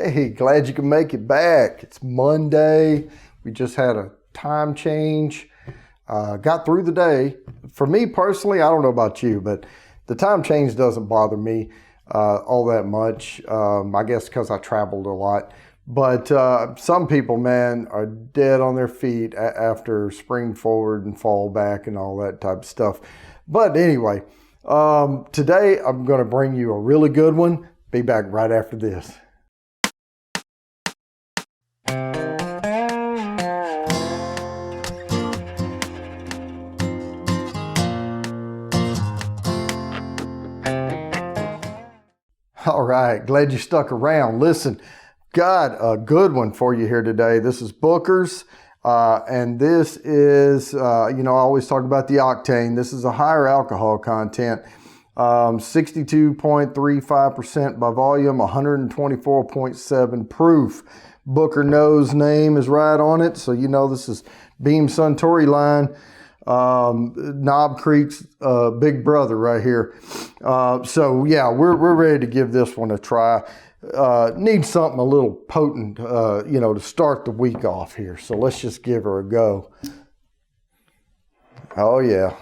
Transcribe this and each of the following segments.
Hey, glad you can make it back. It's Monday. We just had a time change. Got through the day. For me personally, I don't know about you, but the time change doesn't bother me all that much. I guess because I traveled a lot. But some people, man, are dead on their feet after spring forward and fall back and all that type of stuff. But anyway, today I'm going to bring you a really good one. Be back right after this. All right, glad you stuck around. Listen, got a good one for you here today. This is Booker's, and this is, I always talk about the octane. This is a higher alcohol content, 62.35% by volume, 124.7 proof. Booker Knows name is right on it, so you know this is Beam Suntory line. Knob Creek's big brother right here. So yeah, we're ready to give this one a try. Need something a little potent, to start the week off here. So let's just give her a go. Oh yeah,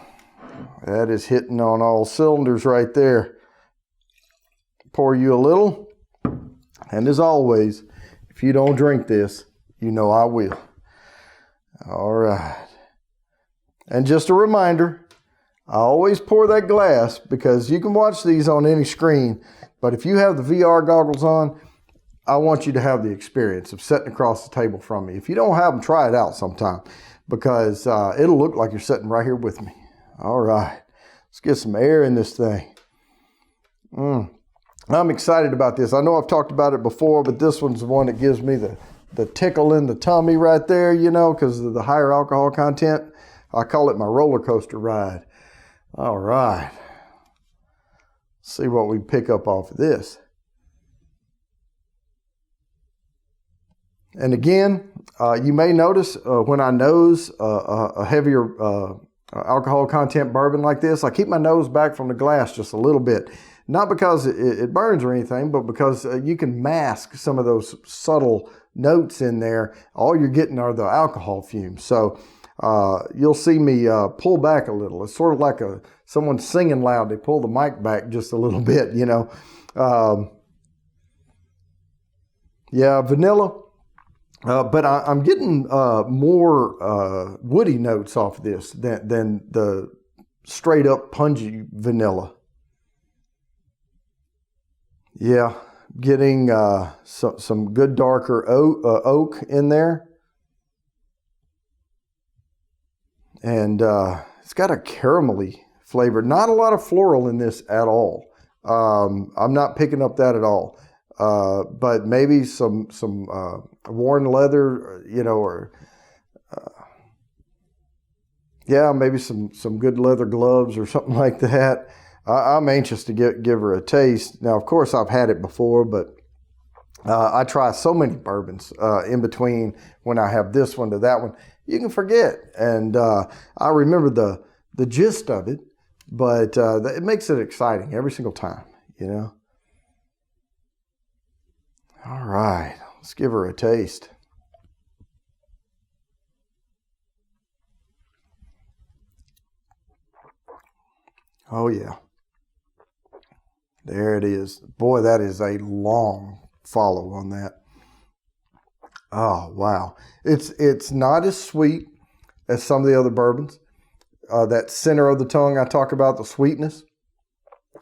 that is hitting on all cylinders right there. Pour you a little, and as always, if you don't drink this, you know I will. All right. And just a reminder, I always pour that glass because you can watch these on any screen, but if you have the VR goggles on, I want you to have the experience of sitting across the table from me. If you don't have them, try it out sometime because it'll look like you're sitting right here with me. All right, let's get some air in this thing. I'm excited about this. I know I've talked about it before, but this one's the one that gives me the tickle in the tummy right there, because of the higher alcohol content. I call it my roller coaster ride. All right. Let's see what we pick up off of this. And again, you may notice when I nose a heavier alcohol content bourbon like this, I keep my nose back from the glass just a little bit. Not because it burns or anything, but because you can mask some of those subtle notes in there. All you're getting are the alcohol fumes. So you'll see me pull back a little. It's sort of like someone singing loud. They pull the mic back just a little bit, Yeah, vanilla. But I'm getting more woody notes off of this than the straight up punchy vanilla. Yeah, getting some good darker oak in there. And it's got a caramelly flavor. Not a lot of floral in this at all. I'm not picking up that at all. But maybe some worn leather, maybe some good leather gloves or something like that. I'm anxious to give her a taste. Now, of course, I've had it before, but I try so many bourbons in between when I have this one to that one. You can forget. And I remember the gist of it, but it makes it exciting every single time, All right, let's give her a taste. Oh, yeah. There it is. Boy, that is a long follow on that. Oh, wow. It's not as sweet as some of the other bourbons. That center of the tongue I talk about, the sweetness,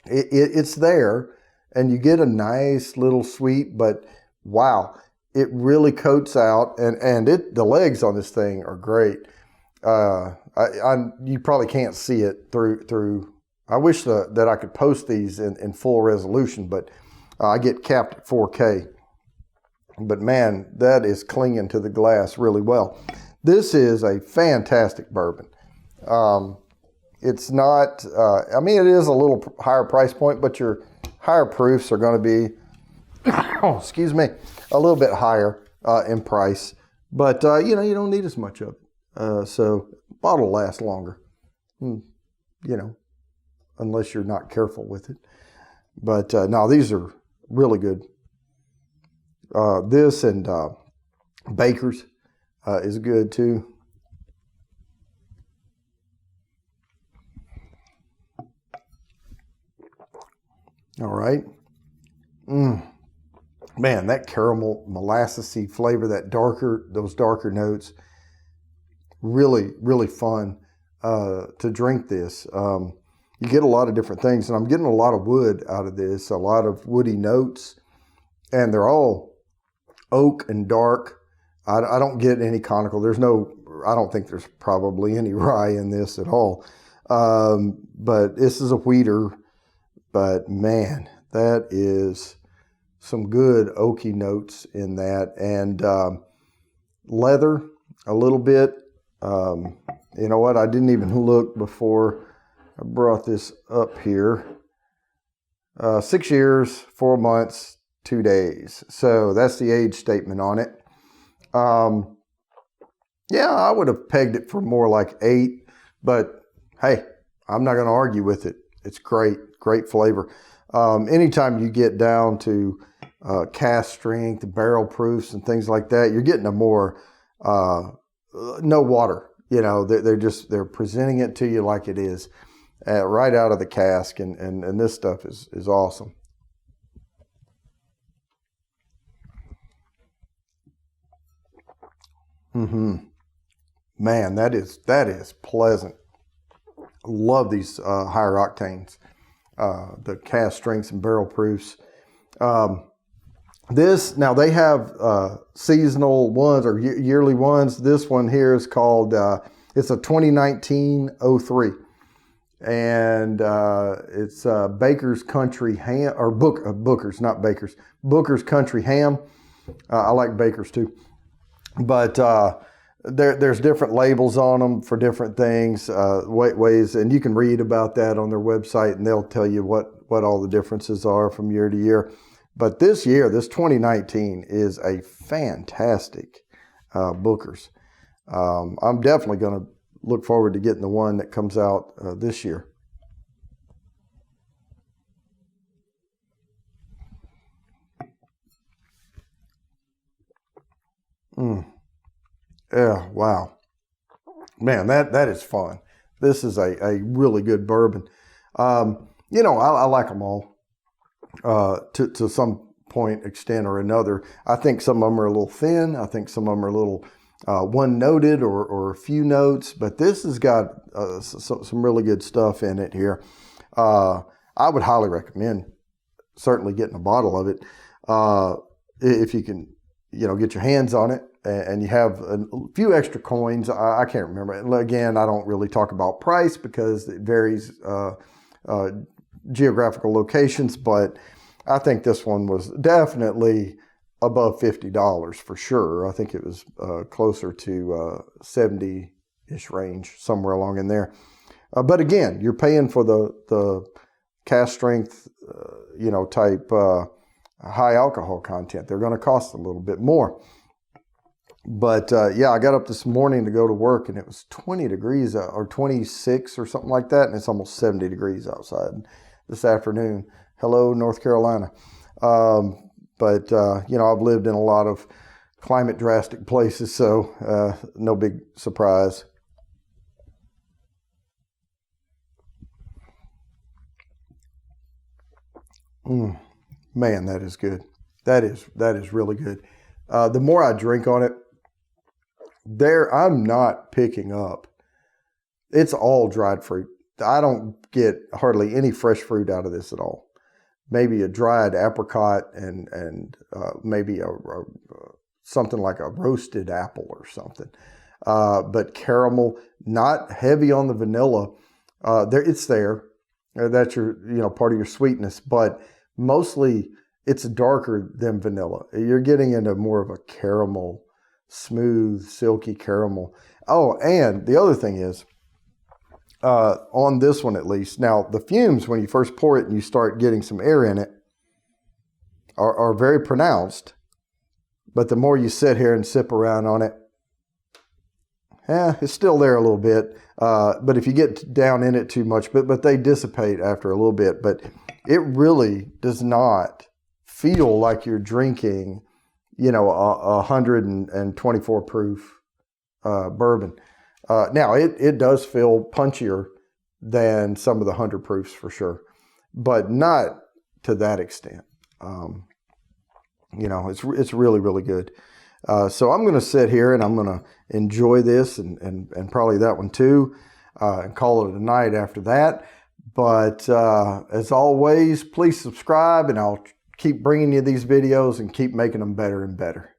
it's there, and you get a nice little sweet, but wow, it really coats out, and the legs on this thing are great. You probably can't see it through. I wish that I could post these in full resolution, but I get capped at 4K. But man, that is clinging to the glass really well. This is a fantastic bourbon. It's not, it is a little higher price point, but your higher proofs are going to be, a little bit higher in price. But, you don't need as much of it. So bottle lasts longer, unless you're not careful with it. But no, these are really good. This and Baker's is good too. All right. Man, that caramel molassesy flavor, those darker notes, really, really fun to drink this. You get a lot of different things, and I'm getting a lot of wood out of this, a lot of woody notes, and they're all oak and dark. I don't get any conical. I don't think there's probably any rye in this at all. But this is a wheater, but man, that is some good oaky notes in that. And leather a little bit. You know what? I didn't even look before I brought this up here. 6 years, 4 months, 2 days. So that's the age statement on it. Yeah, I would have pegged it for more like 8, but hey, I'm not going to argue with it. It's great, great flavor. Anytime you get down to cast strength, barrel proofs, and things like that, you're getting a more no water. You know, they're presenting it to you like it is, right out of the cask, and this stuff is awesome. Man, that is pleasant. Love these higher octanes, the cast strengths and barrel proofs. Now they have seasonal ones or yearly ones. This one here is called, it's a 2019-03. And it's Baker's Country Ham, or Booker's, not Baker's. Booker's Country Ham. I like Baker's too. But there's different labels on them for different things, ways, and you can read about that on their website, and they'll tell you what all the differences are from year to year. But this year, this 2019, is a fantastic Booker's. I'm definitely going to look forward to getting the one that comes out this year. Yeah, wow. Man, that is fun. This is a really good bourbon. You know, I like them all to some point, extent or another. I think some of them are a little thin. I think some of them are a little one-noted or a few notes, but this has got some really good stuff in it here. I would highly recommend certainly getting a bottle of it if you can, you know, get your hands on it. And you have a few extra coins. I can't remember. Again, I don't really talk about price because it varies geographical locations, but I think this one was definitely above $50 for sure. I think it was closer to 70-ish range, somewhere along in there. But again, you're paying for the cast strength, you know, type high alcohol content. They're going to cost a little bit more. But yeah, I got up this morning to go to work, and it was 20 degrees or 26 or something like that, and it's almost 70 degrees outside this afternoon. Hello, North Carolina. But you know, I've lived in a lot of climate drastic places, so no big surprise. Man, that is good. That is really good. The more I drink on it, I'm not picking up. It's all dried fruit. I don't get hardly any fresh fruit out of this at all. Maybe a dried apricot and maybe something like a roasted apple or something. But caramel, not heavy on the vanilla. It's there. That's part of your sweetness, but mostly it's darker than vanilla. You're getting into more of a caramel, smooth, silky caramel. Oh, and the other thing is, on this one at least, now the fumes, when you first pour it and you start getting some air in it, are very pronounced. But the more you sit here and sip around on it, it's still there a little bit. But if you get down in it too much, but they dissipate after a little bit. But it really does not feel like you're drinking you know, 124 proof bourbon. Now it does feel punchier than some of the 100 proofs for sure, but not to that extent. You know, it's really, really good. So I'm going to sit here and I'm going to enjoy this and probably that one too, and call it a night after that. But as always, please subscribe, and I'll keep bringing you these videos and keep making them better and better.